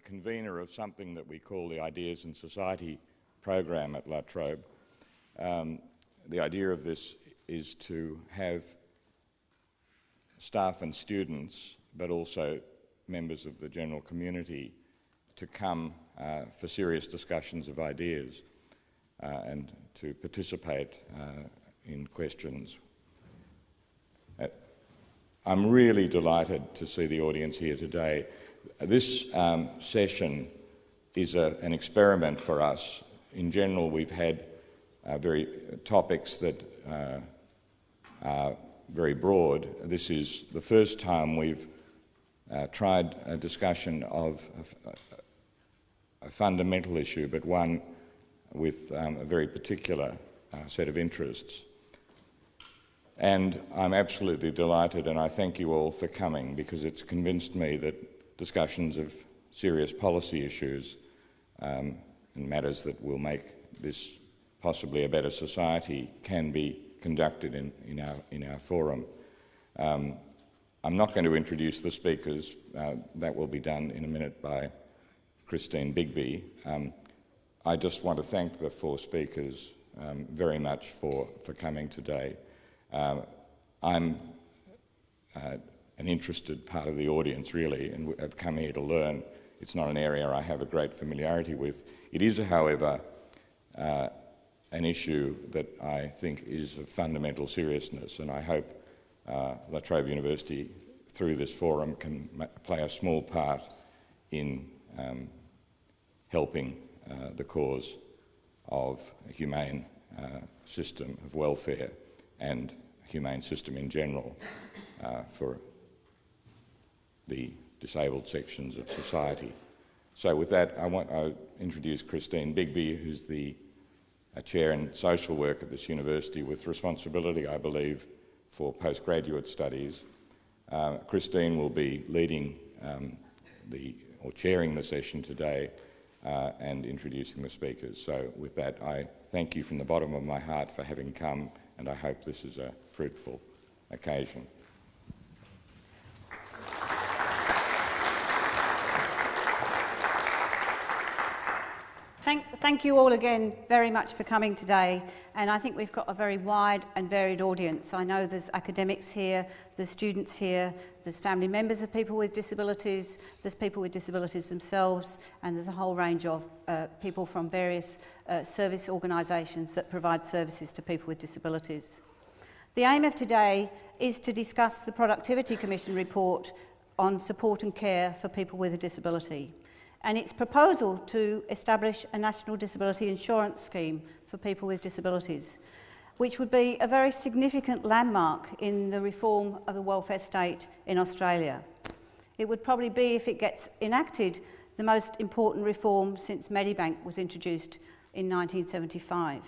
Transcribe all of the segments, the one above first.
convener of something that we call the Ideas in Society program at La Trobe. The idea of this is to have staff and students, but also members of the general community, to come for serious discussions of ideas and to participate in questions. I'm really delighted to see the audience here today. This session is an experiment for us. In general, we've had topics that are very broad. This is the first time we've tried a discussion of a fundamental issue, but one with a very particular set of interests. And I'm absolutely delighted, and I thank you all for coming, because it's convinced me that discussions of serious policy issues and matters that will make this possibly a better society can be conducted in our forum. I'm not going to introduce the speakers. That will be done in a minute by Christine Bigby. I just want to thank the four speakers very much for coming today. I'm an interested part of the audience, really, and I've come here to learn. It's not an area I have a great familiarity with. It is, however, an issue that I think is of fundamental seriousness, and I hope La Trobe University, through this forum, can play a small part in helping the cause of a humane system of welfare and a humane system in general for the disabled sections of society. So with that, I introduce Christine Bigby, who's the Chair in Social Work at this university, with responsibility, I believe, for postgraduate studies. Christine will be leading or chairing the session today and introducing the speakers. So with that, I thank you from the bottom of my heart for having come, and I hope this is a fruitful occasion. Thank you all again very much for coming today, and I think we've got a very wide and varied audience. I know there's academics here, there's students here, there's family members of people with disabilities, there's people with disabilities themselves, and there's a whole range of people from various service organisations that provide services to people with disabilities. The aim of today is to discuss the Productivity Commission report on support and care for people with a disability, and its proposal to establish a national disability insurance scheme for people with disabilities, which would be a very significant landmark in the reform of the welfare state in Australia. It would probably be, if it gets enacted, the most important reform since Medibank was introduced in 1975.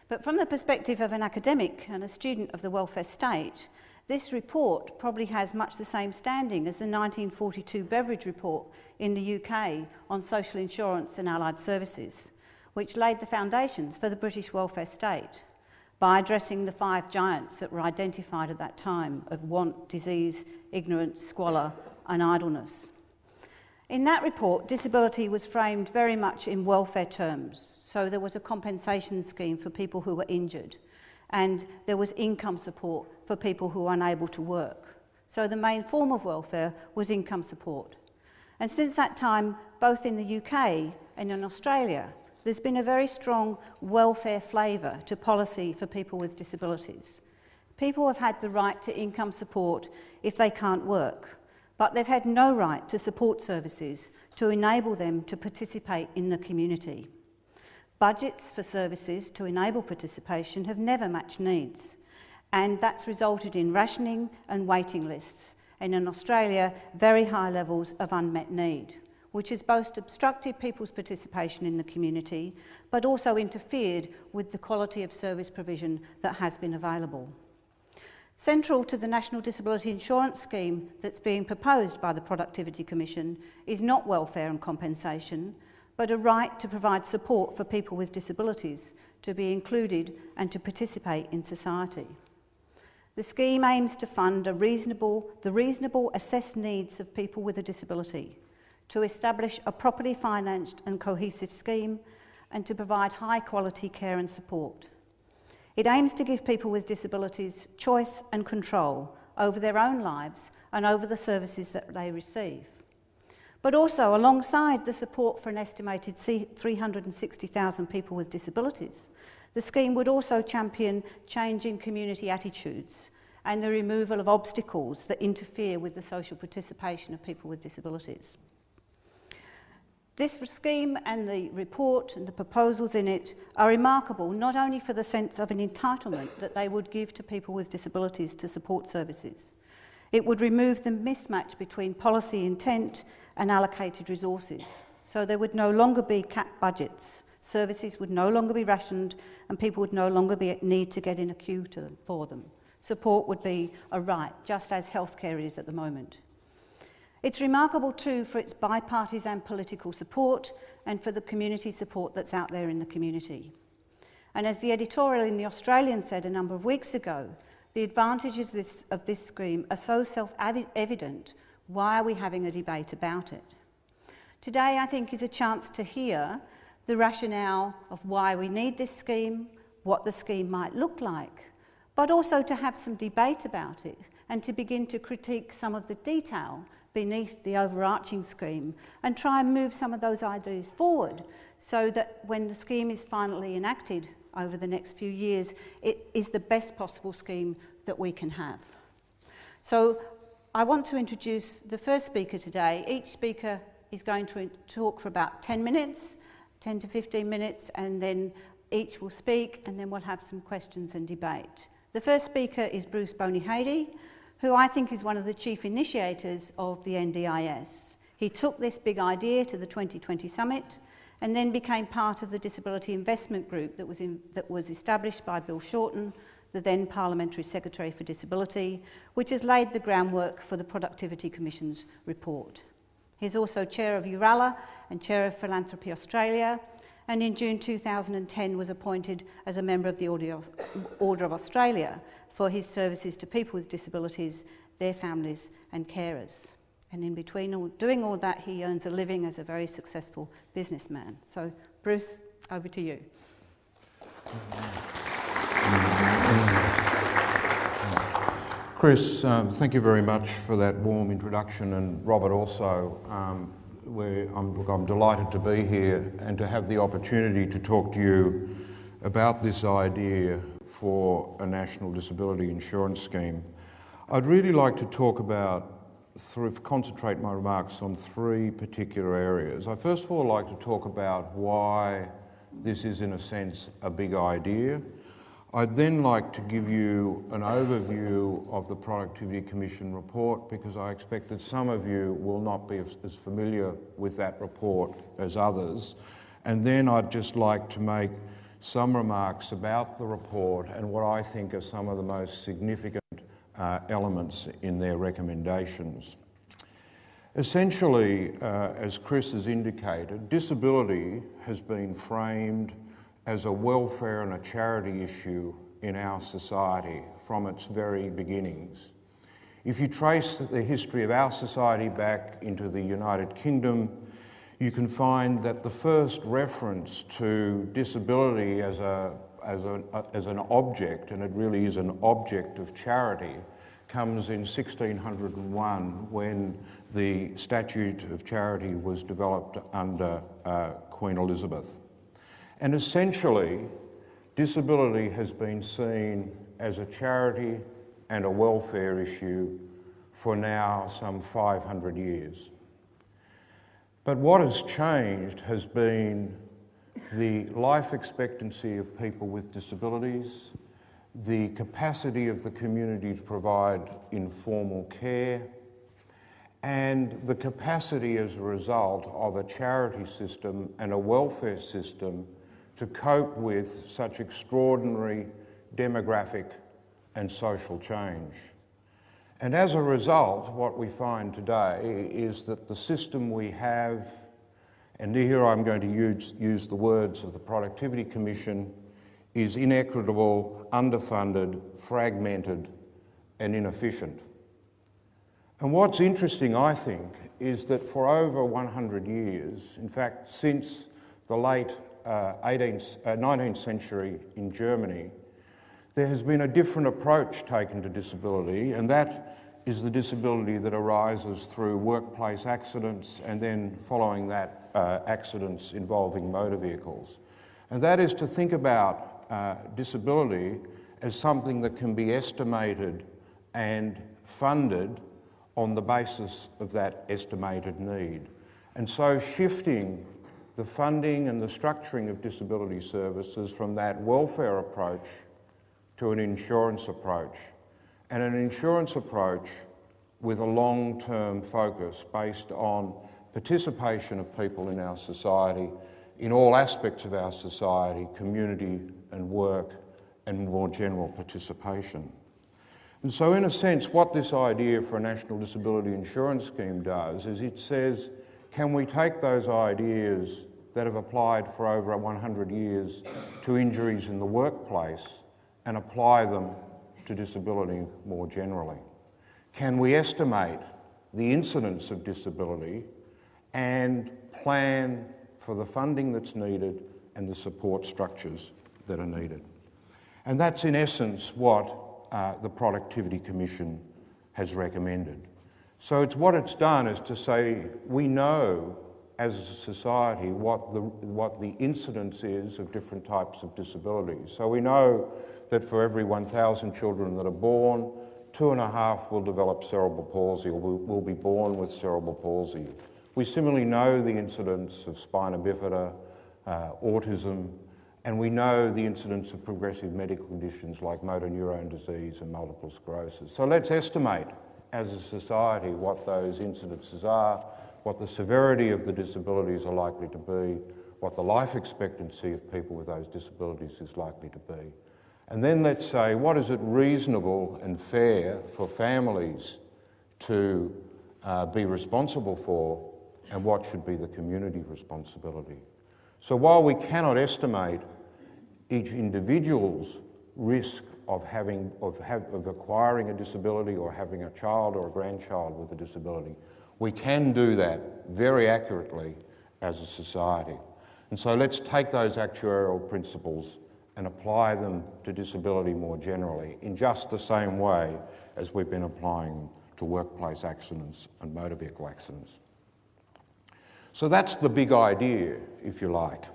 But from the perspective of an academic and a student of the welfare state, this report probably has much the same standing as the 1942 Beveridge report in the UK on social insurance and allied services, which laid the foundations for the British welfare state by addressing the 5 giants that were identified at that time of want, disease, ignorance, squalor and idleness. In that report, disability was framed very much in welfare terms. So there was a compensation scheme for people who were injured, and there was income support for people who were unable to work. So the main form of welfare was income support. And since that time, both in the UK and in Australia, there's been a very strong welfare flavour to policy for people with disabilities. People have had the right to income support if they can't work, but they've had no right to support services to enable them to participate in the community. Budgets for services to enable participation have never matched needs, and that's resulted in rationing and waiting lists, and in Australia, very high levels of unmet need, which has both obstructed people's participation in the community, but also interfered with the quality of service provision that has been available. Central to the National Disability Insurance Scheme that's being proposed by the Productivity Commission is not welfare and compensation, but a right to provide support for people with disabilities to be included and to participate in society. The scheme aims to fund the reasonable assessed needs of people with a disability, to establish a properly financed and cohesive scheme, and to provide high quality care and support. It aims to give people with disabilities choice and control over their own lives and over the services that they receive. But also, alongside the support for an estimated 360,000 people with disabilities, the scheme would also champion changing community attitudes and the removal of obstacles that interfere with the social participation of people with disabilities. This scheme and the report and the proposals in it are remarkable not only for the sense of an entitlement that they would give to people with disabilities to support services. It would remove the mismatch between policy intent and allocated resources. So there would no longer be capped budgets, services would no longer be rationed, and people would no longer need to get in a queue for them. Support would be a right, just as healthcare is at the moment. It's remarkable too for its bipartisan political support and for the community support that's out there in the community. And as the editorial in The Australian said a number of weeks ago, the advantages of this scheme are so self-evident, why are we having a debate about it? Today, I think, is a chance to hear the rationale of why we need this scheme, what the scheme might look like, but also to have some debate about it and to begin to critique some of the detail beneath the overarching scheme and try and move some of those ideas forward so that when the scheme is finally enacted over the next few years, it is the best possible scheme that we can have. So I want to introduce the first speaker today. Each speaker is going to talk for about 10 minutes, 10 to 15 minutes, and then each will speak, and then we'll have some questions and debate. The first speaker is Bruce Bonyhady, who I think is one of the chief initiators of the NDIS. He took this big idea to the 2020 summit and then became part of the Disability Investment Group that was established by Bill Shorten, the then Parliamentary Secretary for Disability, which has laid the groundwork for the Productivity Commission's report. He's also chair of Yooralla and chair of Philanthropy Australia, and in June 2010 was appointed as a member of the Order of Australia for his services to people with disabilities, their families and carers. And in between doing all that, he earns a living as a very successful businessman. So, Bruce, over to you. Chris, thank you very much for that warm introduction, and Robert also. I'm delighted to be here and to have the opportunity to talk to you about this idea for a national disability insurance scheme. I'd really like to talk about, concentrate my remarks on three particular areas. I first of all like to talk about why this is in a sense a big idea. I'd then like to give you an overview of the Productivity Commission report, because I expect that some of you will not be as familiar with that report as others. And then I'd just like to make some remarks about the report and what I think are some of the most significant elements in their recommendations. Essentially, as Chris has indicated, disability has been framed as a welfare and a charity issue in our society from its very beginnings. If you trace the history of our society back into the United Kingdom, you can find that the first reference to disability as an object, and it really is an object of charity, comes in 1601 when the Statute of Charity was developed under Queen Elizabeth. And essentially, disability has been seen as a charity and a welfare issue for now some 500 years. But what has changed has been the life expectancy of people with disabilities, the capacity of the community to provide informal care, and the capacity as a result of a charity system and a welfare system to cope with such extraordinary demographic and social change. And as a result, what we find today is that the system we have, and here I'm going to use the words of the Productivity Commission, is inequitable, underfunded, fragmented and inefficient. And what's interesting, I think, is that for over 100 years, in fact, since the late 19th century in Germany, there has been a different approach taken to disability, and that is the disability that arises through workplace accidents and then following that accidents involving motor vehicles. And that is to think about disability as something that can be estimated and funded on the basis of that estimated need. And so shifting the funding and the structuring of disability services from that welfare approach to an insurance approach, and an insurance approach with a long-term focus based on participation of people in our society, in all aspects of our society, community and work, and more general participation. And so in a sense, what this idea for a national disability insurance scheme does is it says, can we take those ideas that have applied for over 100 years to injuries in the workplace and apply them to disability more generally? Can we estimate the incidence of disability and plan for the funding that's needed and the support structures that are needed? And that's in essence what the Productivity Commission has recommended. So what it's done is to say we know as a society what the incidence is of different types of disabilities. So we know that for every 1,000 children that are born, 2.5 will develop cerebral palsy or will be born with cerebral palsy. We similarly know the incidence of spina bifida, autism, and we know the incidence of progressive medical conditions like motor neurone disease and multiple sclerosis. So let's estimate as a society what those incidences are, what the severity of the disabilities are likely to be, what the life expectancy of people with those disabilities is likely to be. And then let's say, what is it reasonable and fair for families to be responsible for, and what should be the community responsibility? So while we cannot estimate each individual's risk of acquiring a disability or having a child or a grandchild with a disability, we can do that very accurately as a society. And so let's take those actuarial principles and apply them to disability more generally in just the same way as we've been applying them to workplace accidents and motor vehicle accidents. So that's the big idea, if you like.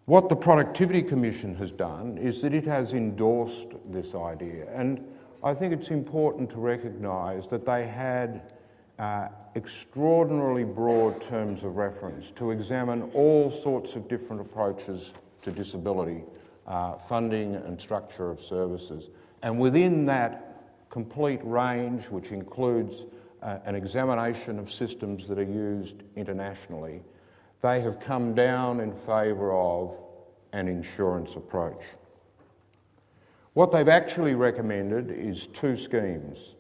What the Productivity Commission has done is that it has endorsed this idea, and I think it's important to recognise that they had extraordinarily broad terms of reference to examine all sorts of different approaches to disability, funding and structure of services. And within that complete range, which includes an examination of systems that are used internationally, they have come down in favour of an insurance approach. What they've actually recommended is two schemes.